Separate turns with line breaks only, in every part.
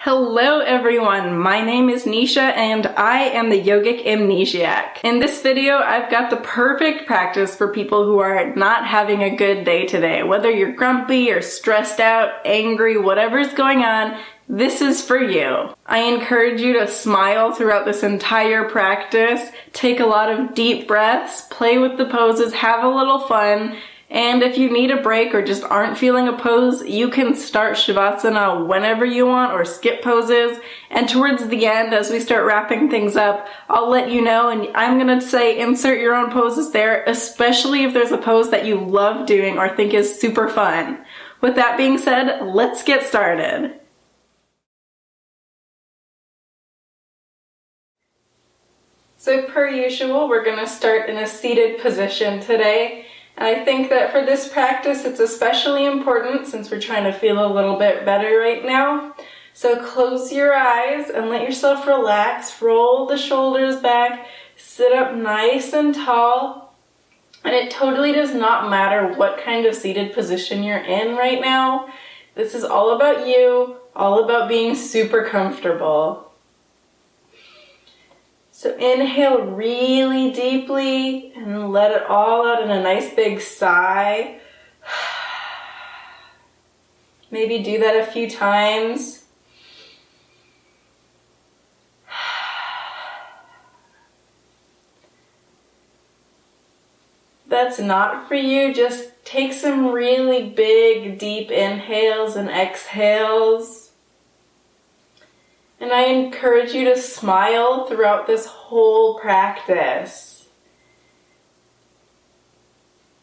Hello everyone, my name is Nisha and I am the YogicAmnesiac. In this video, I've got the perfect practice for people who are not having a good day today. Whether you're grumpy or stressed out, angry, whatever's going on, this is for you. I encourage you to smile throughout this entire practice, take a lot of deep breaths, play with the poses, have a little fun, and if you need a break or just aren't feeling a pose, you can start Shavasana whenever you want or skip poses. And towards the end, as we start wrapping things up, I'll let you know, and I'm gonna say insert your own poses there, especially if there's a pose that you love doing or think is super fun. With that being said, let's get started. So per usual, we're gonna start in a seated position today. And I think that for this practice, it's especially important since we're trying to feel a little bit better right now. So close your eyes and let yourself relax. Roll the shoulders back, sit up nice and tall. And it totally does not matter what kind of seated position you're in right now. This is all about you, all about being super comfortable. So inhale really deeply and let it all out in a nice big sigh. Maybe do that a few times. If that's not for you, just take some really big, deep inhales and exhales. And I encourage you to smile throughout this whole practice.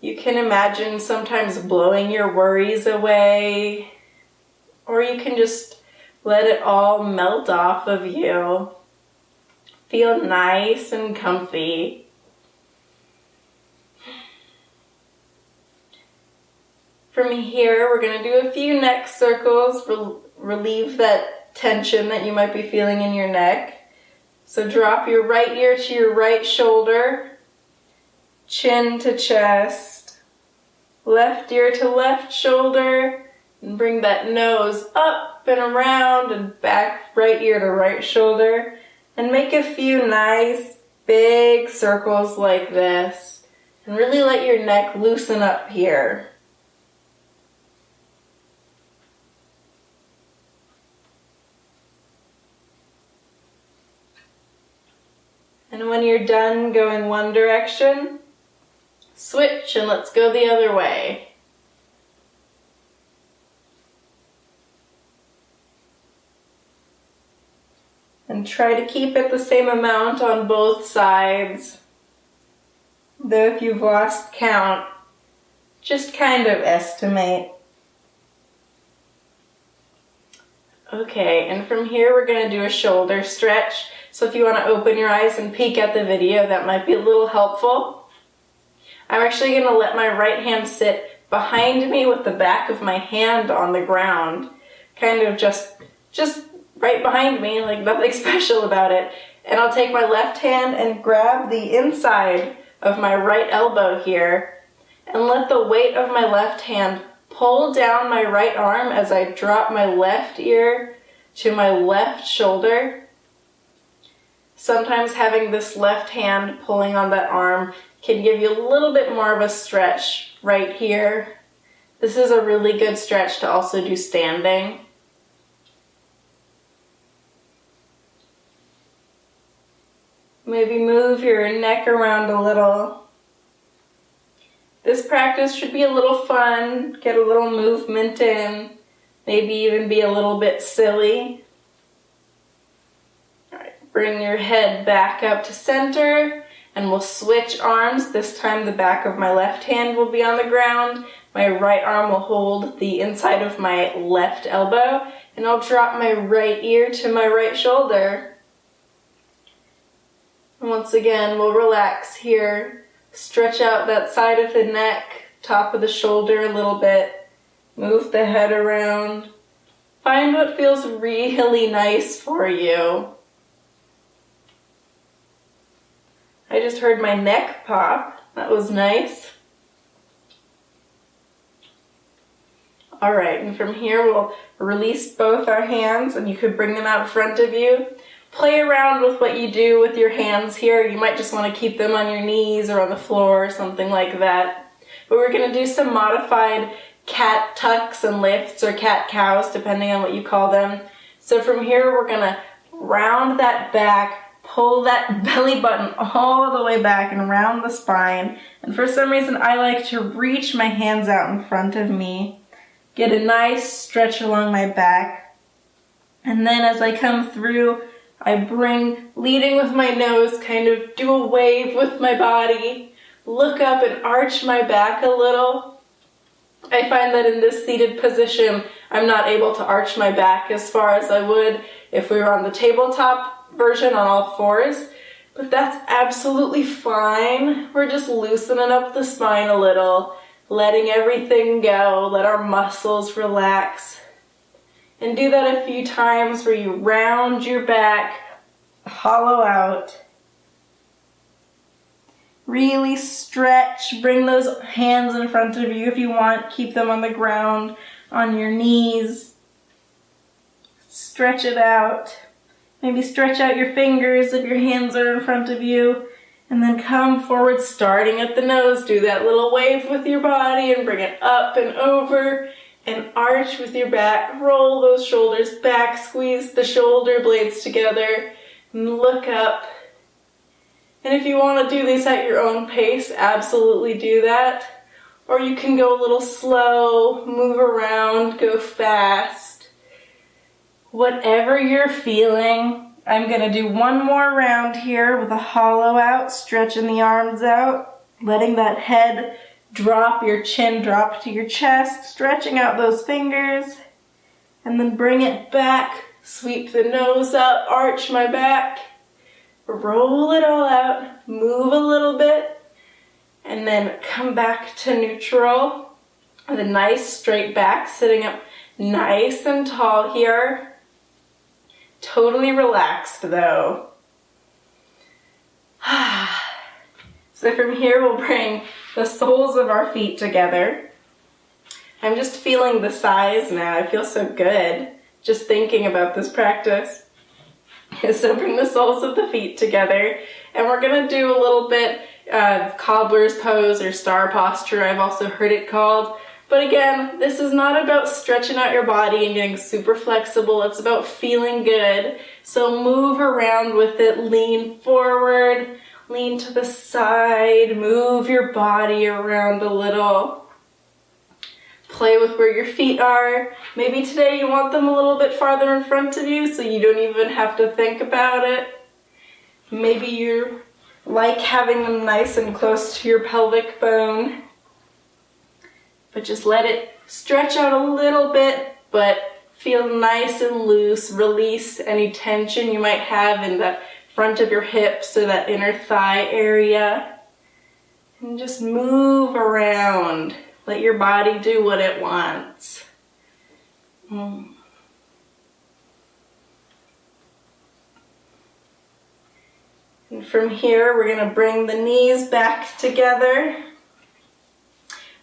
You can imagine sometimes blowing your worries away, or you can just let it all melt off of you. Feel nice and comfy. From here, we're going to do a few neck circles, relieve that tension that you might be feeling in your neck. So drop your right ear to your right shoulder, chin to chest, left ear to left shoulder, and bring that nose up and around and back, right ear to right shoulder, and make a few nice big circles like this, and really let your neck loosen up here. And when you're done going one direction, switch and let's go the other way. And try to keep it the same amount on both sides. Though if you've lost count, just kind of estimate. Okay, and from here we're going to do a shoulder stretch. So if you want to open your eyes and peek at the video, that might be a little helpful. I'm actually going to let my right hand sit behind me with the back of my hand on the ground. Kind of just right behind me, like nothing special about it. And I'll take my left hand and grab the inside of my right elbow here and let the weight of my left hand pull down my right arm as I drop my left ear to my left shoulder. Sometimes having this left hand pulling on that arm can give you a little bit more of a stretch right here. This is a really good stretch to also do standing. Maybe move your neck around a little. This practice should be a little fun, get a little movement in, maybe even be a little bit silly. Bring your head back up to center and we'll switch arms. This time the back of my left hand will be on the ground. My right arm will hold the inside of my left elbow and I'll drop my right ear to my right shoulder. And once again, we'll relax here. Stretch out that side of the neck, top of the shoulder a little bit. Move the head around. Find what feels really nice for you. I just heard my neck pop. That was nice. All right, and from here we'll release both our hands, and you could bring them out in front of you. Play around with what you do with your hands here. You might just want to keep them on your knees or on the floor or something like that. But we're going to do some modified cat tucks and lifts, or cat cows, depending on what you call them. So from here we're going to round that back, pull that belly button all the way back and around the spine. And for some reason I like to reach my hands out in front of me. Get a nice stretch along my back. And then as I come through, I bring, leading with my nose, kind of do a wave with my body, look up and arch my back a little. I find that in this seated position, I'm not able to arch my back as far as I would if we were on the tabletop version on all fours, but that's absolutely fine. We're just loosening up the spine a little, letting everything go, let our muscles relax. And do that a few times where you round your back, hollow out. Really stretch, bring those hands in front of you if you want, keep them on the ground, on your knees. Stretch it out. Maybe stretch out your fingers if your hands are in front of you. And then come forward, starting at the nose. Do that little wave with your body and bring it up and over. And arch with your back, roll those shoulders back, squeeze the shoulder blades together, and look up. And if you want to do these at your own pace, absolutely do that. Or you can go a little slow, move around, go fast. Whatever you're feeling, I'm going to do one more round here with a hollow out, stretching the arms out, letting that head drop, your chin drop to your chest, stretching out those fingers, and then bring it back, sweep the nose up, arch my back, roll it all out, move a little bit, and then come back to neutral with a nice straight back, sitting up nice and tall here. Totally relaxed though. So from here we'll bring the soles of our feet together. I'm just feeling the size now. I feel so good just thinking about this practice. So bring the soles of the feet together, and we're going to do a little bit of cobbler's pose or star posture, I've also heard it called. But again, this is not about stretching out your body and getting super flexible. It's about feeling good. So move around with it, lean forward, lean to the side, move your body around a little. Play with where your feet are. Maybe today you want them a little bit farther in front of you so you don't even have to think about it. Maybe you like having them nice and close to your pelvic bone. But just let it stretch out a little bit, but feel nice and loose. Release any tension you might have in the front of your hips or that inner thigh area. And just move around. Let your body do what it wants. And from here, we're going to bring the knees back together.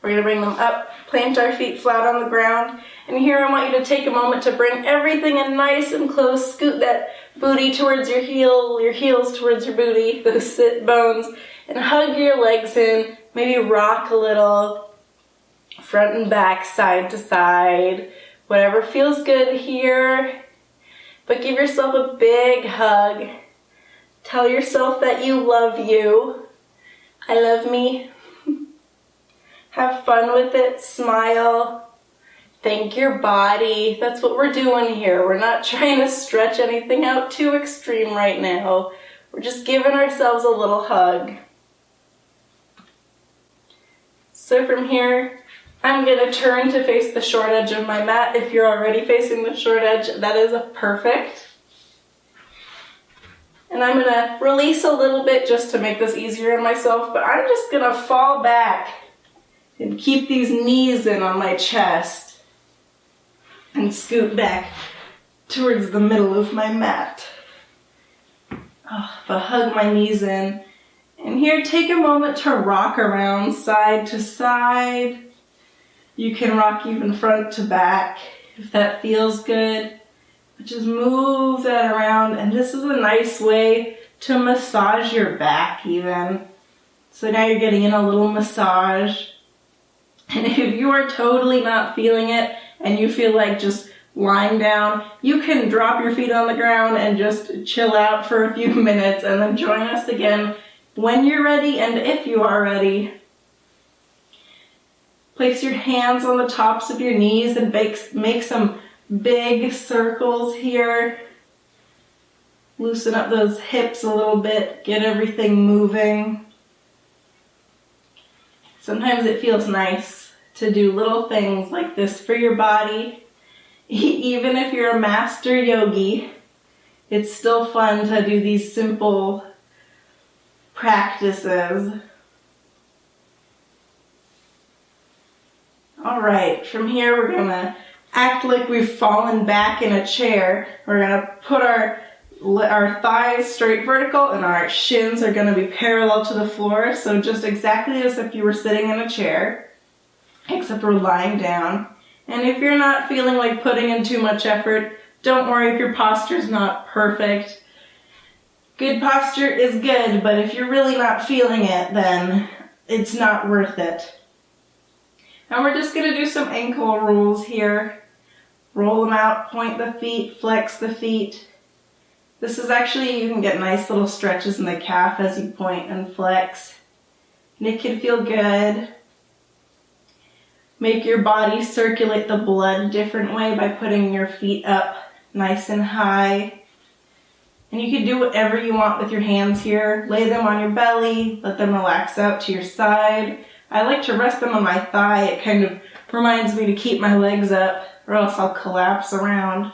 We're going to bring them up, plant our feet flat on the ground. And here I want you to take a moment to bring everything in nice and close. Scoot that booty towards your heels towards your booty, those sit bones. And hug your legs in. Maybe rock a little, front and back, side to side. Whatever feels good here. But give yourself a big hug. Tell yourself that you love you. I love me. Have fun with it, smile, thank your body. That's what we're doing here. We're not trying to stretch anything out too extreme right now. We're just giving ourselves a little hug. So from here, I'm going to turn to face the short edge of my mat. If you're already facing the short edge, that is perfect. And I'm going to release a little bit just to make this easier on myself, but I'm just going to fall back and keep these knees in on my chest and scoot back towards the middle of my mat. But hug my knees in. And here, take a moment to rock around side to side. You can rock even front to back if that feels good. But just move that around, and this is a nice way to massage your back even. So now you're getting in a little massage. And if you are totally not feeling it and you feel like just lying down, you can drop your feet on the ground and just chill out for a few minutes and then join us again when you're ready and if you are ready. Place your hands on the tops of your knees and make some big circles here. Loosen up those hips a little bit, get everything moving. Sometimes it feels nice to do little things like this for your body. Even if you're a master yogi, it's still fun to do these simple practices. All right, from here we're gonna act like we've fallen back in a chair. We're gonna put our thighs straight vertical and our shins are gonna be parallel to the floor. So just exactly as if you were sitting in a chair, except we're lying down. And if you're not feeling like putting in too much effort, don't worry if your posture's not perfect. Good posture is good, but if you're really not feeling it, then it's not worth it. And we're just gonna do some ankle rolls here. Roll them out, point the feet, flex the feet. This is actually, you can get nice little stretches in the calf as you point and flex. And it can feel good. Make your body circulate the blood a different way by putting your feet up nice and high. And you can do whatever you want with your hands here. Lay them on your belly, let them relax out to your side. I like to rest them on my thigh. It kind of reminds me to keep my legs up, or else I'll collapse around.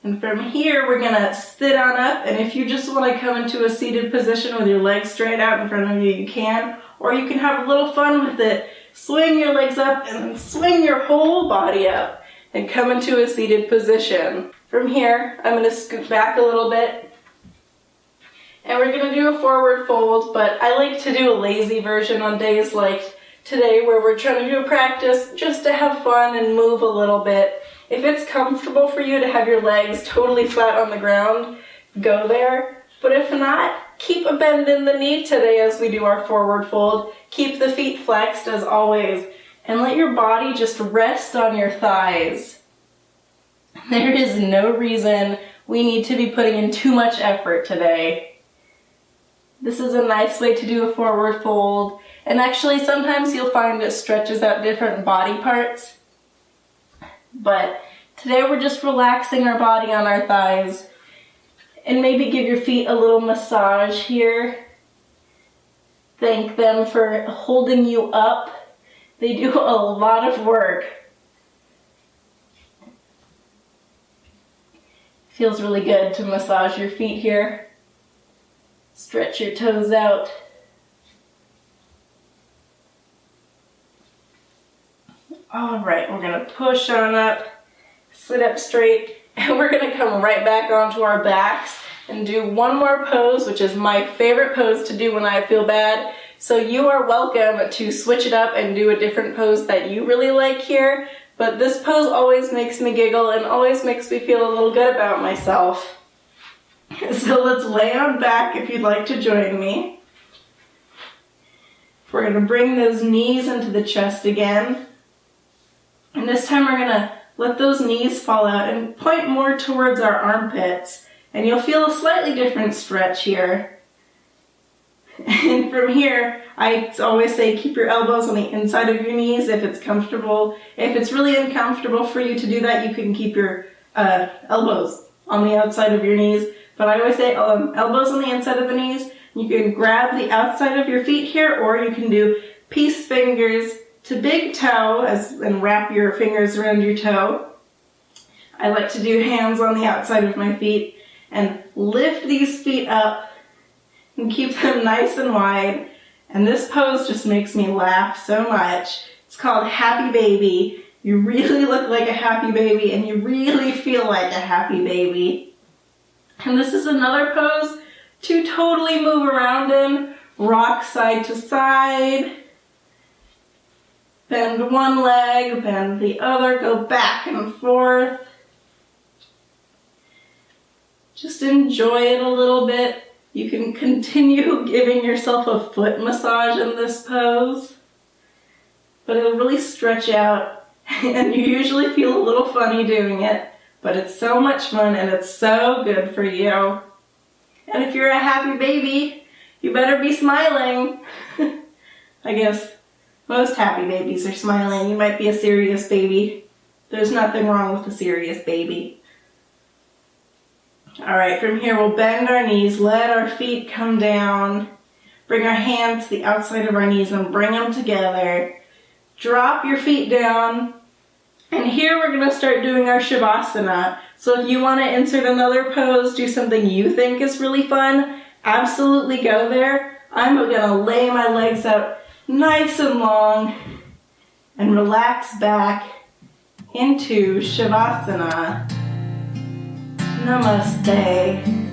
And from here, we're gonna sit on up, and if you just wanna come into a seated position with your legs straight out in front of you, you can. Or you can have a little fun with it. Swing your legs up and then swing your whole body up and come into a seated position. From here, I'm gonna scoot back a little bit. And we're gonna do a forward fold, but I like to do a lazy version on days like today where we're trying to do a practice just to have fun and move a little bit. If it's comfortable for you to have your legs totally flat on the ground, go there. But if not, keep a bend in the knee today as we do our forward fold. Keep the feet flexed as always, and let your body just rest on your thighs. There is no reason we need to be putting in too much effort today. This is a nice way to do a forward fold, and actually sometimes you'll find it stretches out different body parts. But today we're just relaxing our body on our thighs, and maybe give your feet a little massage here. Thank them for holding you up. They do a lot of work. Feels really good to massage your feet here. Stretch your toes out. All right, we're gonna push on up, sit up straight, and we're gonna come right back onto our backs and do one more pose, which is my favorite pose to do when I feel bad. So you are welcome to switch it up and do a different pose that you really like here, but this pose always makes me giggle and always makes me feel a little good about myself. So let's lay on back if you'd like to join me. We're going to bring those knees into the chest again. And this time we're going to let those knees fall out and point more towards our armpits. And you'll feel a slightly different stretch here. And from here, I always say keep your elbows on the inside of your knees if it's comfortable. If it's really uncomfortable for you to do that, you can keep your elbows on the outside of your knees. But I always say elbows on the inside of the knees. You can grab the outside of your feet here, or you can do peace fingers to big toe and wrap your fingers around your toe. I like to do hands on the outside of my feet and lift these feet up and keep them nice and wide. And this pose just makes me laugh so much. It's called Happy Baby. You really look like a happy baby and you really feel like a happy baby. And this is another pose to totally move around in. Rock side to side. Bend one leg, bend the other, go back and forth. Just enjoy it a little bit. You can continue giving yourself a foot massage in this pose, but it'll really stretch out, and you usually feel a little funny doing it, but it's so much fun and it's so good for you. And if you're a happy baby, you better be smiling. I guess most happy babies are smiling. You might be a serious baby. There's nothing wrong with a serious baby. Alright, from here we'll bend our knees, let our feet come down, bring our hands to the outside of our knees and bring them together. Drop your feet down, and here we're going to start doing our Shavasana. So if you want to insert another pose, do something you think is really fun, absolutely go there. I'm going to lay my legs out nice and long and relax back into Shavasana. Namaste.